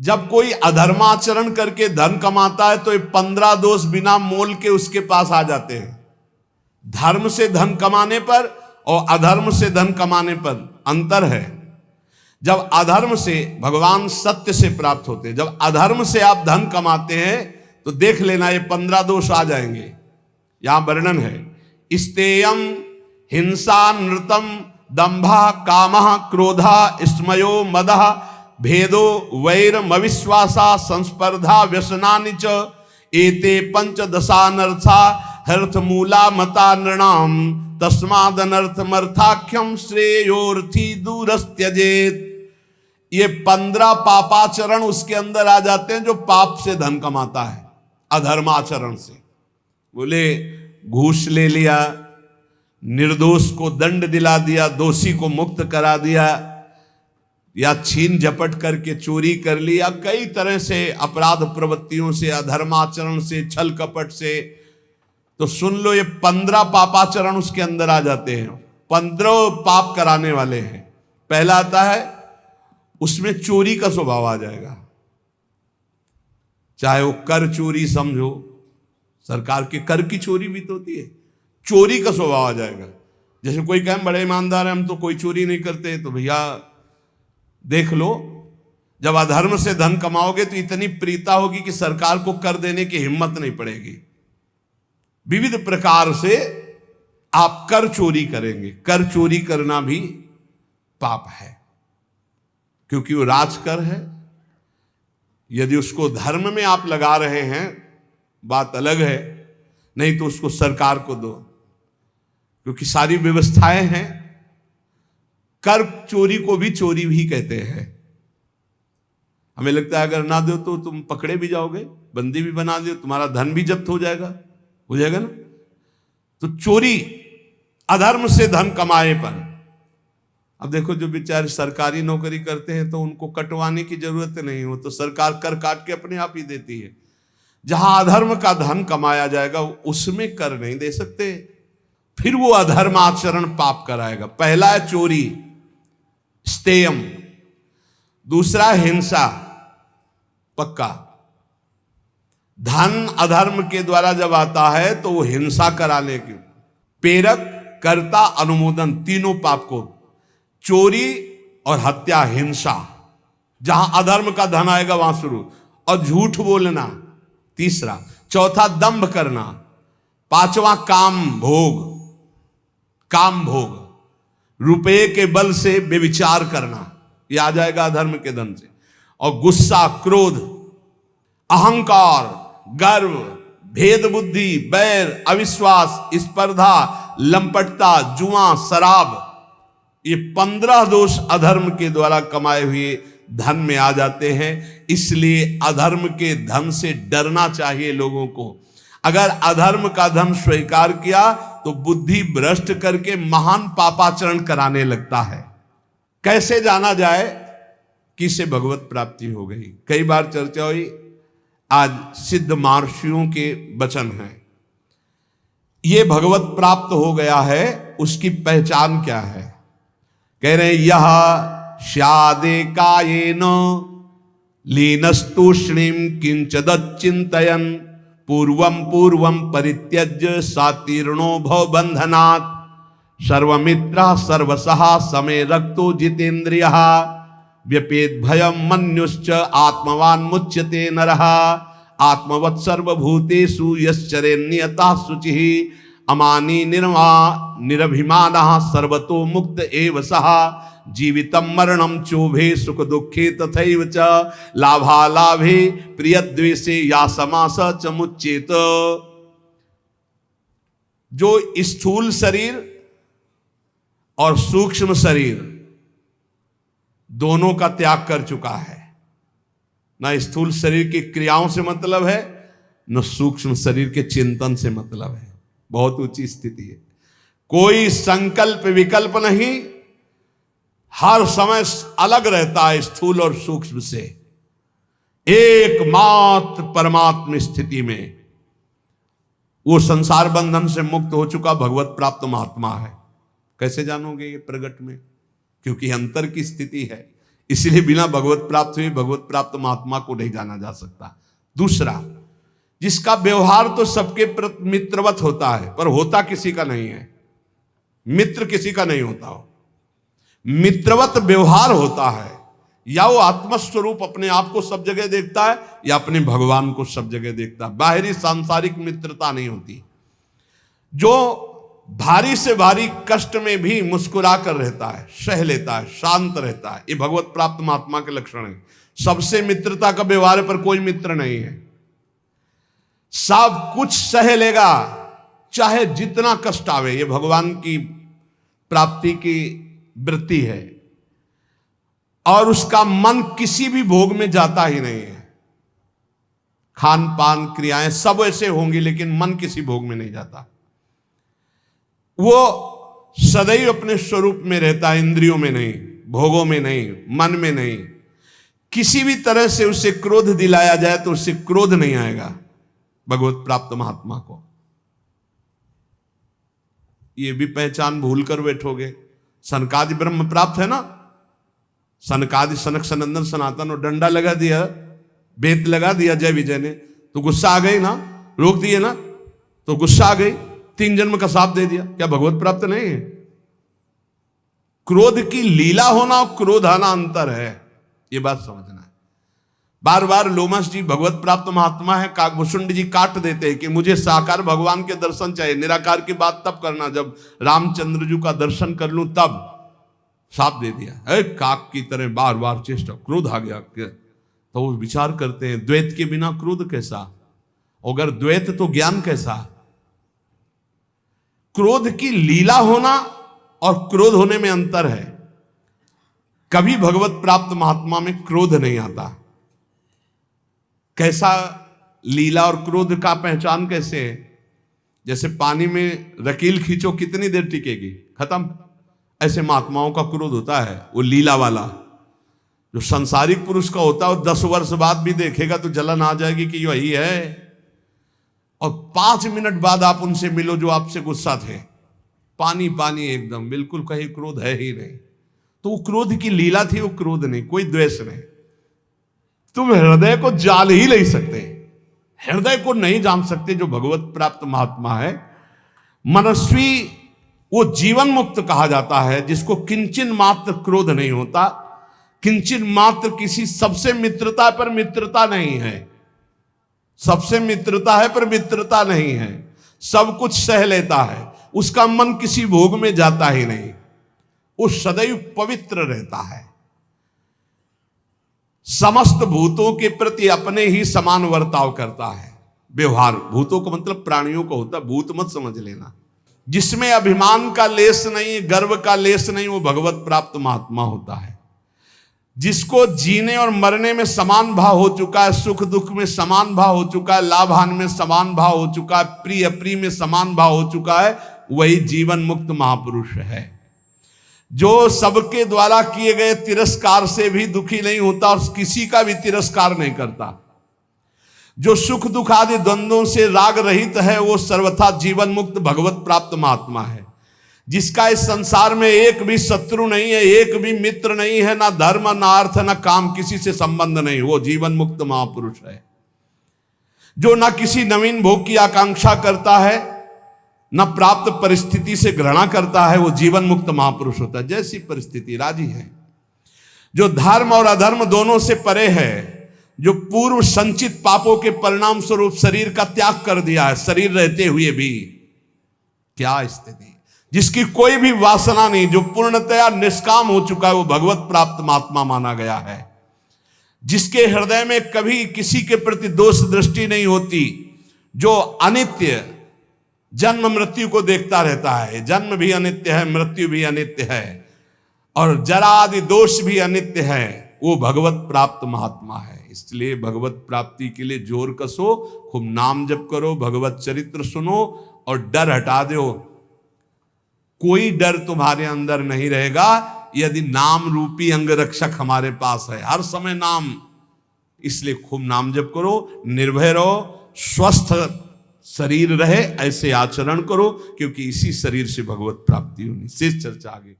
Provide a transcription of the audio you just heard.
जब कोई अधर्माचरण करके धन कमाता है तो ये 15 दोष बिना मोल के उसके पास आ जाते हैं। धर्म से धन कमाने पर और अधर्म से धन कमाने पर अंतर है। जब अधर्म से भगवान सत्य से प्राप्त होते हैं, जब अधर्म से आप धन कमाते हैं तो देख लेना ये 15 दोष आ जाएंगे। यहां वर्णन है, स्तेयम हिंसा नृतम दंभा कामः क्रोधा स्मयो मदः भेदो वैरमविश्वासा संस्पर्धा व्यसनानि च एते पंचदशानर्था हर्थमूला मता नृणाम तस्मादनर्थमर्थाख्यम श्रेयोर्थी दूरस्त्यजेत। ये 15 पापाचरण उसके अंदर आ जाते हैं जो पाप से धन कमाता है, अधर्माचरण से। बोले घूस ले लिया, निर्दोष को दंड दिला दिया, दोषी को मुक्त करा दिया, या छीन झपट करके चोरी कर लिया, कई तरह से अपराध प्रवृत्तियों से, अधर्माचरण से, छल कपट से। तो सुन लो, ये 15 पापाचरण उसके अंदर आ जाते हैं। 15 पाप कराने वाले हैं। पहला आता है, उसमें चोरी का स्वभाव आ जाएगा। चाहे वो कर चोरी समझो, सरकार के कर की चोरी भी तो होती है, चोरी का स्वभाव आ जाएगा। जैसे कोई कहे बड़े ईमानदार है, हम तो कोई चोरी नहीं करते, तो भैया देख लो, जब अधर्म से धन कमाओगे तो इतनी प्रीता होगी कि सरकार को कर देने की हिम्मत नहीं पड़ेगी। विविध प्रकार से आप कर चोरी करेंगे। कर चोरी करना भी पाप है, क्योंकि वो राजकर है। यदि उसको धर्म में आप लगा रहे हैं बात अलग है, नहीं तो उसको सरकार को दो, क्योंकि सारी व्यवस्थाएं हैं। कर चोरी को भी चोरी भी कहते हैं। हमें लगता है अगर ना दो तो तुम पकड़े भी जाओगे, बंदी भी बना दो, तुम्हारा धन भी जब्त हो जाएगा ना। तो चोरी अधर्म से धन कमाए पर। अब देखो, जो बेचारे सरकारी नौकरी करते हैं तो उनको कटवाने की जरूरत नहीं, हो तो सरकार कर काट के अपने आप ही देती है। जहां अधर्म का धन कमाया जाएगा उसमें कर नहीं दे सकते, फिर वो अधर्म आचरण पाप कराएगा। पहला है चोरी, स्तेयम। दूसरा हिंसा, पक्का। धन अधर्म के द्वारा जब आता है तो वो हिंसा कराने की, प्रेरक, कर्ता, अनुमोदन, तीनों पाप को, चोरी और हत्या, हिंसा। जहां अधर्म का धन आएगा वहां शुरू। और झूठ बोलना तीसरा। चौथा दंभ करना। पांचवा काम भोग, रुपये के बल से व्यभिचार करना, ये आ जाएगा अधर्म के धन से। और गुस्सा, क्रोध, अहंकार, गर्व, भेद बुद्धि, बैर, अविश्वास, स्पर्धा, लंपटता, जुआ, शराब, ये 15 दोष अधर्म के द्वारा कमाए हुए धन में आ जाते हैं। इसलिए अधर्म के धन से डरना चाहिए लोगों को। अगर अधर्म का धन स्वीकार किया तो बुद्धि भ्रष्ट करके महान पापाचरण कराने लगता है। कैसे जाना जाए कि इससे भगवत प्राप्ति हो गई? कई बार चर्चा हुई। आज सिद्ध महर्षियों के वचन हैं। ये भगवत प्राप्त हो गया है, उसकी पहचान क्या है? कह रहे हैं, यह स्यादे कायेन लीनस्तूष्णीम किंचदच्चिंतयन् पूर्वं परित्यज्य सातीर्णो भव बंधनात् सर्वमित्रः सर्वसः समे रक्तो जितेन्द्रियः व्यपेत भयं मन्युश्च आत्मवान मुच्यते नरः आत्मवत् सर्वभूतेषु यश्चरे नियतः शुचिः अमानी निरभिमानः सर्वतो मुक्त एव सः जीवितं मरणं चोभे सुख दुखे तथैव च लाभालाभे प्रियद्वेषे या समास च मुच्येत। जो स्थूल शरीर और सूक्ष्म शरीर दोनों का त्याग कर चुका है, ना स्थूल शरीर की क्रियाओं से मतलब है, न सूक्ष्म शरीर के चिंतन से मतलब है। बहुत ऊंची स्थिति है। कोई संकल्प विकल्प नहीं, हर समय अलग रहता है स्थूल और सूक्ष्म से। एकमात्र परमात्म स्थिति में वो संसार बंधन से मुक्त हो चुका भगवत प्राप्त महात्मा है। कैसे जानोगे ये प्रगट में? क्योंकि अंतर की स्थिति है। इसलिए बिना भगवत प्राप्त हुए भगवत प्राप्त महात्मा को नहीं जाना जा सकता। दूसरा, जिसका व्यवहार तो सबके प्रति मित्रवत होता है, पर होता किसी का नहीं है, मित्र किसी का नहीं होता हो, मित्रवत व्यवहार होता है। या वो आत्मस्वरूप अपने आप को सब जगह देखता है या अपने भगवान को सब जगह देखता है। बाहरी सांसारिक मित्रता नहीं होती। जो भारी से भारी कष्ट में भी मुस्कुरा कर रहता है, सह लेता है, शांत रहता है, ये भगवत प्राप्त महात्मा के लक्षण है। सबसे मित्रता का व्यवहार है, पर कोई मित्र नहीं है। सब कुछ सह लेगा, चाहे जितना कष्ट आवे। ये भगवान की प्राप्ति की वृत्ति है। और उसका मन किसी भी भोग में जाता ही नहीं है। खान पान क्रियाएं सब ऐसे होंगी, लेकिन मन किसी भोग में नहीं जाता। वो सदैव अपने स्वरूप में रहता है, इंद्रियों में नहीं, भोगों में नहीं, मन में नहीं। किसी भी तरह से उसे क्रोध दिलाया जाए तो उससे क्रोध नहीं आएगा भगवत प्राप्त महात्मा को। ये भी पहचान भूल कर बैठोगे। सनकादि ब्रह्म प्राप्त है ना, सनकादि सनक सनंदन सनातन, और डंडा लगा दिया, बेत लगा दिया जय विजय ने, तो गुस्सा आ गई ना, रोक दिए ना, तो गुस्सा आ गई, 3 जन्म का साथ दे दिया। क्या भगवत प्राप्त नहीं है? क्रोध की लीला होना और क्रोध आना अंतर है, ये बात समझना है। बार बार लोमस जी भगवत प्राप्त महात्मा है, काकभूषुंड जी काट देते हैं कि मुझे साकार भगवान के दर्शन चाहिए। निराकार की बात तब करना जब रामचंद्र जी का दर्शन कर लूं, तब साप दे दिया। काक की तरह बार बार चेष्टा, क्रोध आ गया। तो वो विचार करते हैं, द्वैत के बिना क्रोध कैसा, अगर द्वैत तो ज्ञान कैसा। क्रोध की लीला होना और क्रोध होने में अंतर है। कभी भगवत प्राप्त महात्मा में क्रोध नहीं आता। कैसा लीला और क्रोध का पहचान कैसे है? जैसे पानी में रकील खींचो, कितनी देर टिकेगी, खत्म। ऐसे महात्माओं का क्रोध होता है, वो लीला वाला। जो संसारिक पुरुष का होता है, वो 10 वर्ष बाद भी देखेगा तो जलन आ जाएगी कि वही है। और 5 मिनट बाद आप उनसे मिलो जो आपसे गुस्सा थे, पानी पानी एकदम, बिल्कुल कहीं क्रोध है ही नहीं। तो वो क्रोध की लीला थी, वो क्रोध नहीं, कोई द्वेष नहीं। तुम हृदय को जान ही नहीं सकते, हृदय को नहीं जान सकते जो भगवत प्राप्त महात्मा है। मनस्वी वो जीवन मुक्त कहा जाता है, जिसको किंचन मात्र क्रोध नहीं होता, किंचन मात्र किसी सबसे मित्रता पर मित्रता नहीं है, सबसे मित्रता है पर मित्रता नहीं है। सब कुछ सह लेता है, उसका मन किसी भोग में जाता ही नहीं, वो सदैव पवित्र रहता है। समस्त भूतों के प्रति अपने ही समान वर्ताव करता है। व्यवहार, भूतों का मतलब प्राणियों को होता है, भूत मत समझ लेना। जिसमें अभिमान का लेस नहीं, गर्व का लेस नहीं, वो भगवत प्राप्त महात्मा होता है। जिसको जीने और मरने में समान भाव हो चुका है, सुख दुख में समान भाव हो चुका है, लाभ हानि में समान भाव हो चुका है, प्रिय अप्रिय में समान भाव हो चुका है, वही जीवन मुक्त महापुरुष है। जो सबके द्वारा किए गए तिरस्कार से भी दुखी नहीं होता और किसी का भी तिरस्कार नहीं करता। जो सुख दुख आदि द्वंद्वों से राग रहित है, वो सर्वथा जीवन मुक्त भगवत प्राप्त महात्मा है। जिसका इस संसार में एक भी शत्रु नहीं है, एक भी मित्र नहीं है, ना धर्म ना अर्थ ना काम, किसी से संबंध नहीं, वो जीवन मुक्त महापुरुष है। जो ना किसी नवीन भोग की आकांक्षा करता है, न प्राप्त परिस्थिति से घृणा करता है, वो जीवन मुक्त महापुरुष होता है। जैसी परिस्थिति राजी है। जो धर्म और अधर्म दोनों से परे है, जो पूर्व संचित पापों के परिणाम स्वरूप शरीर का त्याग कर दिया है, शरीर रहते हुए भी, क्या स्थिति, जिसकी कोई भी वासना नहीं, जो पूर्णतया निष्काम हो चुका है, वो भगवत प्राप्त महात्मा माना गया है। जिसके हृदय में कभी किसी के प्रति दोष दृष्टि नहीं होती, जो अनित्य जन्म मृत्यु को देखता रहता है, जन्म भी अनित्य है, मृत्यु भी अनित्य है, और जरा आदि दोष भी अनित्य है, वो भगवत प्राप्त महात्मा है। इसलिए भगवत प्राप्ति के लिए जोर कसो, खूब नाम जप करो, भगवत चरित्र सुनो और डर हटा दो। कोई डर तुम्हारे अंदर नहीं रहेगा यदि नाम रूपी अंगरक्षक हमारे पास है, हर समय नाम। इसलिए खूब नाम जप करो, निर्भय रहो, स्वस्थ शरीर रहे, ऐसे आचरण करो, क्योंकि इसी शरीर से भगवत प्राप्ति होनी। शेष चर्चा आगे।